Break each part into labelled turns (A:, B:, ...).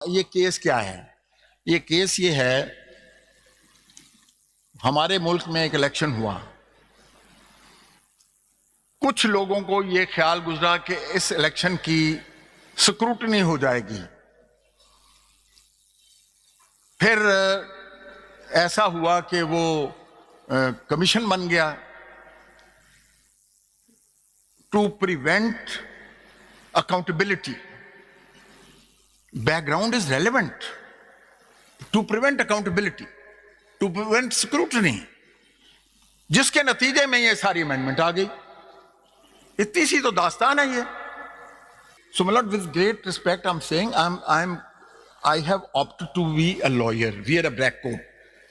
A: ये केस क्या है? ये केस ये है, हमारे मुल्क में एक इलेक्शन हुआ। कुछ लोगों को ये ख्याल गुजरा कि इस इलेक्शन की स्क्रूटनी हो जाएगी। फिर ऐसा हुआ कि वो कमीशन बन गया to prevent accountability. Background is relevant to prevent accountability, to prevent scrutiny, जिसके नतीजे में ये सारी अमेंडमेंट आ गई। इतनी सी तो दास्तान है ये। So my lord, with great respect, I'm saying I have opted to be a lawyer, wear a black coat.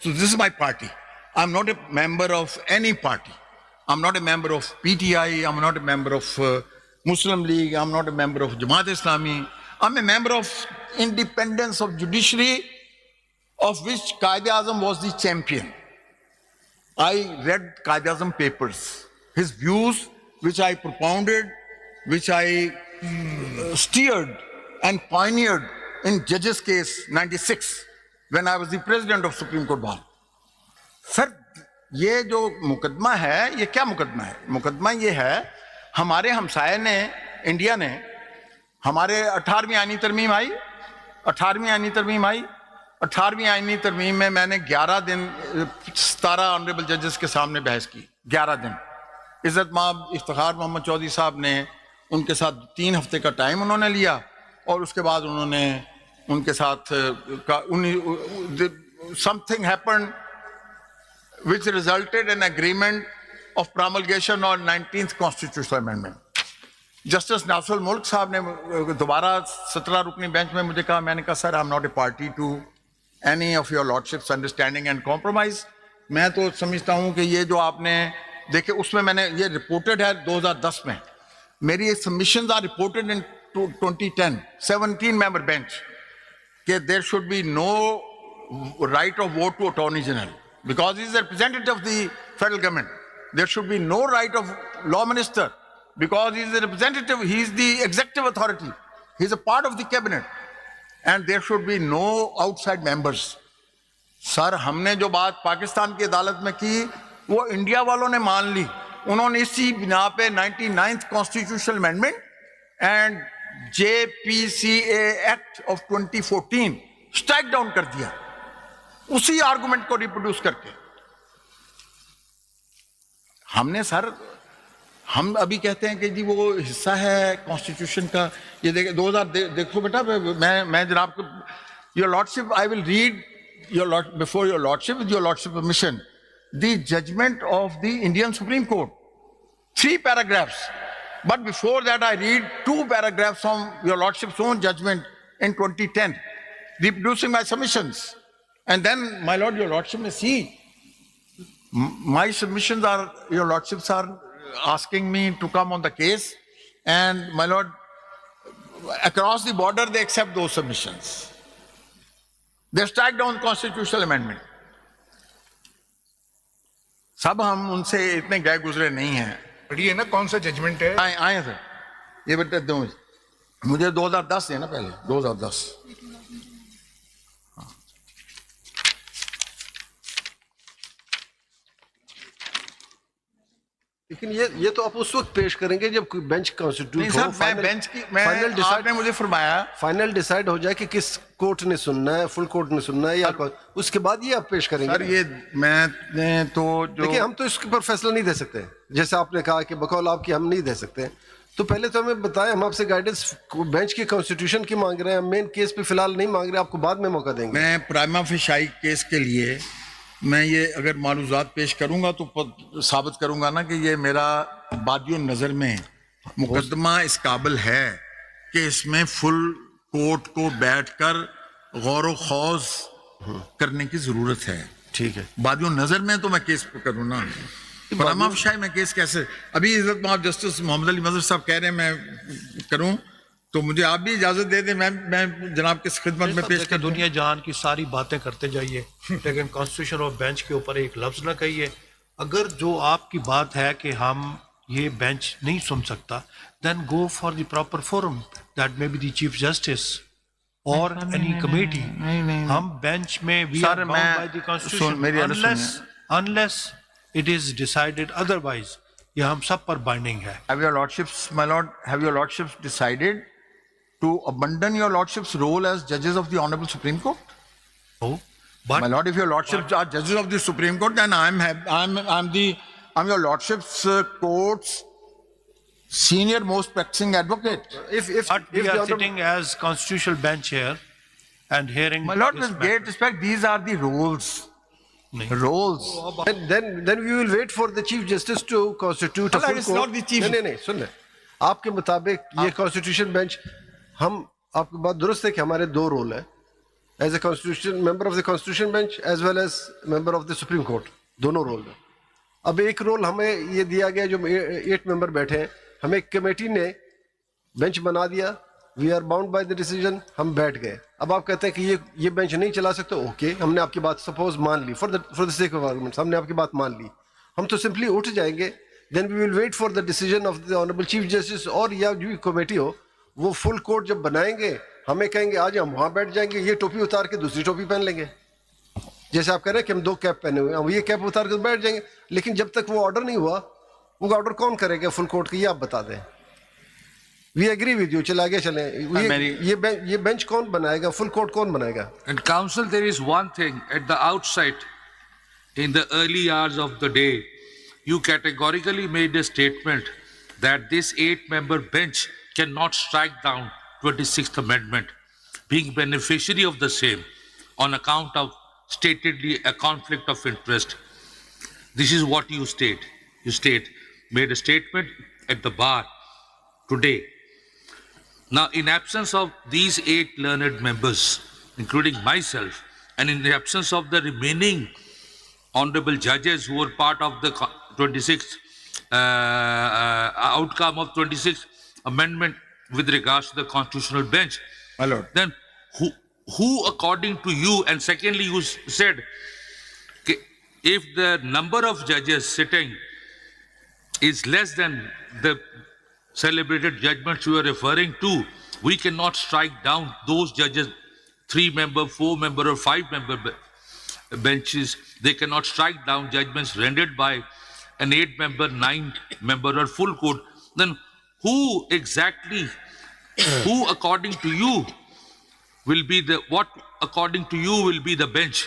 A: So this is my party. I'm not a member of any party. I'm not a member of PTI. I'm not a member of Muslim League. I'm not a member of Jamaat Islami. I'm a member of independence of judiciary, of which Quaid-e-Azam was the champion. I read Quaid-e-Azam papers, his views, which I propounded, which I steered and pioneered in Judge's case 96 when I was the president of Supreme Court Bar. Sir, ये जो मुकदमा है, ये क्या मुकदमा है? मुकदमा ये है, हमारे हमसाये ने, इंडिया ने, हमारे 18वीं आईनी तरमीम आई। 18वीं आईनी तरमीम में मैंने 11 दिन 17 ऑनरेबल जजेस के सामने बहस की। 11 दिन इज्जत माब इफ्तिखार मोहम्मद चौधरी साहब ने, उनके साथ 3 हफ्ते का टाइम उन्होंने लिया और उसके बाद उन्होंने उनके साथ something happened which resulted in agreement of promulgation on 19th constitutional amendment. Justice Nasirul Mulk साहब ने दोबारा 17 रुकनी बेंच में मुझे कहा, मैंने कहा sir, I am not a party to any of your lordships understanding and compromise. मैं तो समझता हूं कि ये जो आपने देखे, उसमें मैंने ये रिपोर्टेड है 2010 में, मेरी submissions are reported in 2010, 17 member bench, कि there should be no right of vote to attorney general because he is a representative of the federal government. There should be no right of law minister because he is a representative, he is the executive authority, he is a part of the cabinet, and there should be no outside members. Sir, हमने जो बात पाकिस्तान की अदालत में की वो India वालों ने मान ली। उन्होंने इसी बिना पे 99th constitutional amendment and JPCA act of 2014 strike down कर दिया, उसी आर्गुमेंट को रिप्रोड्यूस करके। हमने सर, हम अभी कहते हैं कि जी वो हिस्सा है कॉन्स्टिट्यूशन का। ये देखो 2000 देखो बेटा, मैं जनाब को, your lordship, I will read your lord before your lordship, with your lordship permission, the judgment of the Indian Supreme Court, 3 paragraphs. But before that I read 2 paragraphs from your lordship's own judgment in 2010, reproducing my submissions. And then, my lord, your lordship may see, my submissions are, your lordships are asking me to come on the case, and my lord, across the border they accept those submissions. They strike down constitutional amendment. सब हम उनसे इतने गए गुजरे नहीं हैं।
B: पढ़िए ना, कौन सा जजमेंट है?
A: आए सर, ये बेटा दो मुझे 2010 है ना, पहले 2010।
C: लेकिन ये तो आप उस वक्त पेश करेंगे जब बेंच कॉन्स्टिट्यूट हो,
A: आपने मुझे फरमाया
C: फाइनल डिसाइड हो जाए कि किस कोर्ट ने सुनना है, फुल कोर्ट ने सुनना है, या उसके बाद ये आप पेश करेंगे।
A: सर, ये मैंने तो जो,
C: देखिए, हम तो इसके पर फैसला नहीं दे सकते, जैसे आपने कहा कि बकौल आपकी हम नहीं दे सकते। तो पहले तो हमें बताएं, हम आपसे गाइडेंस बेंच की कॉन्स्टिट्यूशन की मांग रहे हैं, मेन केस पे फिलहाल नहीं मांग रहे, आपको बाद में मौका देंगे।
A: मैं प्राइमा फेशाई केस के लिए मैं ये अगर मालूमात पेश करूंगा तो साबित करूंगा ना कि ये मेरा बादियों नजर में मुकदमा इस काबिल है कि इसमें फुल कोर्ट को बैठकर गौर व खौज करने की जरूरत है।
C: ठीक है,
A: बादियों नजर में तो मैं केस करूँ ना, प्राइमा फेशाई में केस कैसे? अभी इज्जत माब जस्टिस मोहम्मद अली मजहर साहब कह रहे हैं मैं करूं, तो मुझे आप भी इजाजत दे दें, मैं जनाब की खिदमत में पेश कर।
D: दुनिया जहान की सारी बातें करते जाइए, लेकिन कॉन्स्टिट्यूशन और बेंच के ऊपर एक लफ्ज ना कहिए। अगर जो आपकी बात है कि हम ये बेंच नहीं सुन सकता, then go for the proper forum, that may be the chief justice or any committee, हम bench में we are
A: Sir,
D: bound
A: मैं-
D: by the constitution
A: मेरी बात
D: unless it is decided otherwise. ये हम सब पर binding है.
A: Have your lordships, my lord, have your lordships decided to abandon your lordship's role as judges of the Honorable Supreme Court?
D: Oh, but
A: My lord, if your lordships are judges of the Supreme Court, then I'm your lordship's court's senior most practicing advocate.
C: if
D: But we
C: the
D: are
C: honorable-
D: sitting as constitutional bench here and hearing.
A: My lord,
D: this
A: with great respect, these are the roles.
D: matter.
A: Roles.
C: then we will wait for the chief justice to constitute a
A: Allah,
C: full
A: it's
C: court.
A: not the chief-
C: नहीं सुन ले आपके मुताबिक ये constitution bench हम आपकी बात दुरुस्त है कि हमारे दो रोल है as a constitution member of the constitution bench as well as member of the supreme court दोनों रोल है अब एक रोल हमें ये दिया गया जो 8 मेंबर बैठे हैं हमें एक कमेटी ने बेंच बना दिया we are bound by the decision हम बैठ गए अब आप कहते हैं कि ये बेंच नहीं चला सकते ओके हमने आपकी बात सपोज मान ली for the sake of arguments हमने आपकी बात मान ली हम तो सिंपली उठ जाएंगे then we will wait for the decision of the honourable chief justice और या जो कमेटी हो वो फुल कोर्ट जब बनाएंगे हमें कहेंगे आज हम वहां बैठ जाएंगे ये टोपी उतार के दूसरी टोपी पहन लेंगे जैसे आप कह रहे हैं कि हम 2 कैप पहने हुए हैं हम ये कैप उतार के बैठ जाएंगे लेकिन जब तक वो ऑर्डर नहीं हुआ वो ऑर्डर कौन करेगा फुल कोर्ट का ये आप बता दें वी एग्री विद यू चल आगे चलें ये बेंच कौन बनाएगा फुल कोर्ट कौन बनाएगा
E: And counsel, there is one thing at the outset, in the early hours of the day, you categorically made a statement that this 8-member bench cannot strike down 26th Amendment, being beneficiary of the same on account of statedly a conflict of interest. This is what you state. You made a statement at the bar today. Now, in absence of these 8 learned members, including myself, and in the absence of the remaining honorable judges who were part of the 26th outcome of 26th Amendment with regards to the constitutional bench,
A: My lord.
E: then who according to you, and secondly you said, कि if the number of judges sitting is less than the celebrated judgments you are referring to, we cannot strike down those judges, 3-member, 4-member or 5-member benches. They cannot strike down judgments rendered by an 8-member, 9-member or full court. Then who exactly, who according to you will be what according to you will be the bench?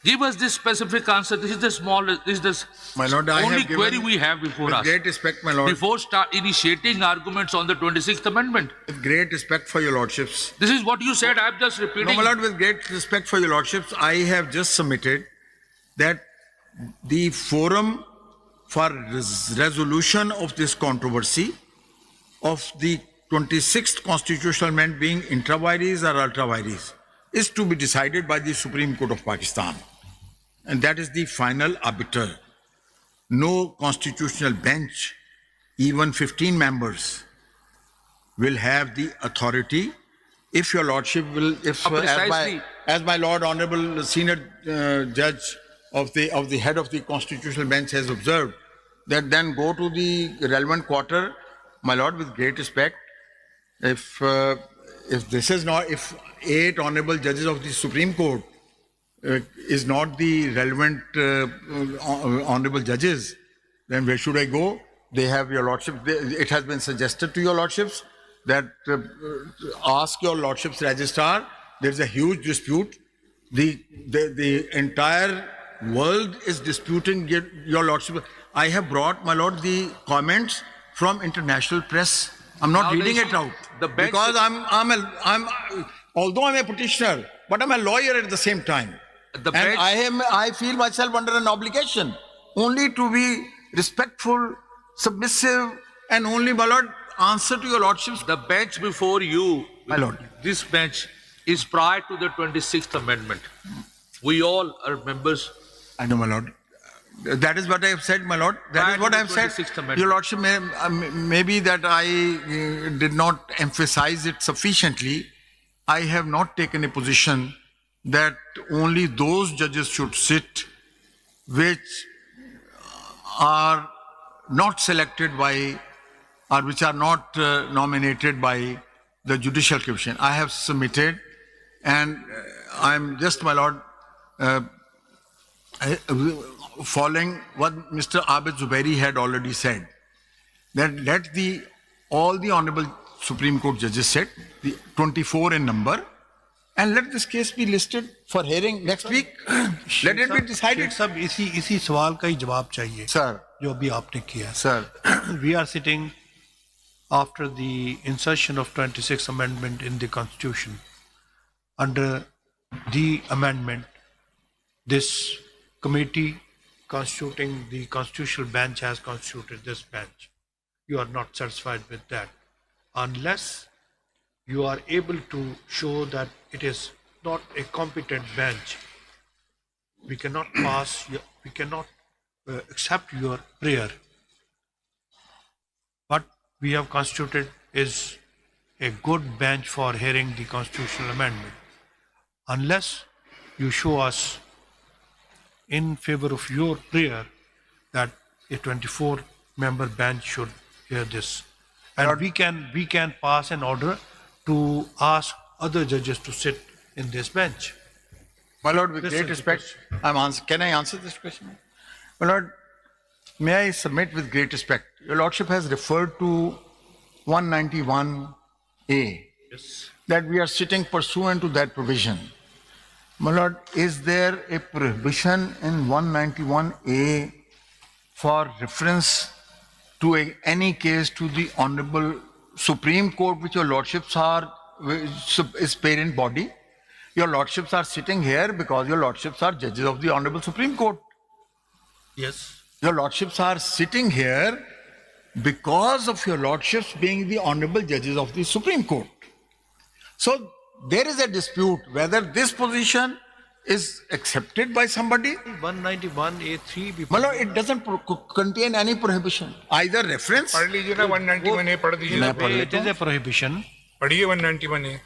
E: Give us this specific answer. This is the smallest, this is the
A: My lord, I
E: only
A: have given,
E: query we have before
A: with
E: us.
A: great respect, my lord,
E: Before start initiating arguments on the 26th Amendment.
A: with great respect for your lordships.
E: This is what you said. I'm just repeating.
A: No, my lord, with great respect for your lordships, I have just submitted that the forum for resolution of this controversy of the 26th constitutional amendment being intra vires or ultra vires is to be decided by the Supreme Court of Pakistan. And that is the final arbiter. No constitutional bench, even 15 members, will have the authority. If your lordship will, if
E: Precisely.
A: as my lord honorable senior judge of the head of the constitutional bench has observed, that then go to the relevant quarter, my lord, with great respect. If this is not, if 8 honorable judges of the Supreme Court is not the relevant honorable judges, then where should I go? They have your lordship. It has been suggested to your lordships that ask your lordship's registrar. There's a huge dispute. The entire world is disputing your lordship. I have brought, my lord, the comments from international press. I'm not
E: Now
A: reading
E: listen,
A: it out
E: the bench-
A: because although I'm a petitioner, but I'm a lawyer at the same time.
E: The
A: And
E: bench-
A: I feel myself under an obligation only to be respectful, submissive, and only, my lord, answer to your lordships.
E: The bench before you,
A: My lord.
E: this bench is prior to the 26th Amendment. We all are members.
A: I know, my lord. That is what I have said, my lord. That
E: Prior
A: is what
E: to
A: I
E: the
A: have said.
E: 26th Amendment.
A: Your lordship, maybe that I did not emphasize it sufficiently. I have not taken a position that only those judges should sit which are not selected by or which are not nominated by the Judicial Commission. I have submitted And I'm just, my lord, following what Mr. Abid Zubairi had already said, that let all the honorable Supreme Court judges sit, the 24 in number, and let this case be listed for hearing next week. Let it be decided.
D: सब इसी सवाल का ही जवाब चाहिए
A: Sir,
D: जो अभी आपने किया.
A: sir,
D: We are sitting after the insertion of 26th Amendment in the Constitution. Under the amendment, this committee constituting the constitutional bench has constituted this bench. You are not satisfied with that. Unless you are able to show that it is not a competent bench, we cannot accept your prayer. What we have constituted is a good bench for hearing the constitutional amendment. Unless you show us in favor of your prayer that a 24-member bench should hear this. And we can pass an order to ask other judges to sit in this bench.
A: my lord, with
D: This
A: great
D: is the
A: respect, can I answer this question? My lord, may I submit with great respect? Your lordship has referred to 191A,
D: Yes.
A: that we are sitting pursuant to that provision. My lord, is there a prohibition in 191A for reference to any case to the Honorable Supreme Court, which your lordships is parent body? Your lordships are sitting here because your lordships are judges of the Honorable Supreme Court.
D: Yes.
A: Your lordships are sitting here because of your lordships being the honorable judges of the Supreme Court. So there is a dispute whether this position is accepted by somebody.
D: 191A3 भी
A: Malo, it doesn't contain any prohibition. Either reference.
B: पढ़ लीजिए ना 191A पढ़ दीजिए ना
D: it is a prohibition.
B: पढ़िए 191A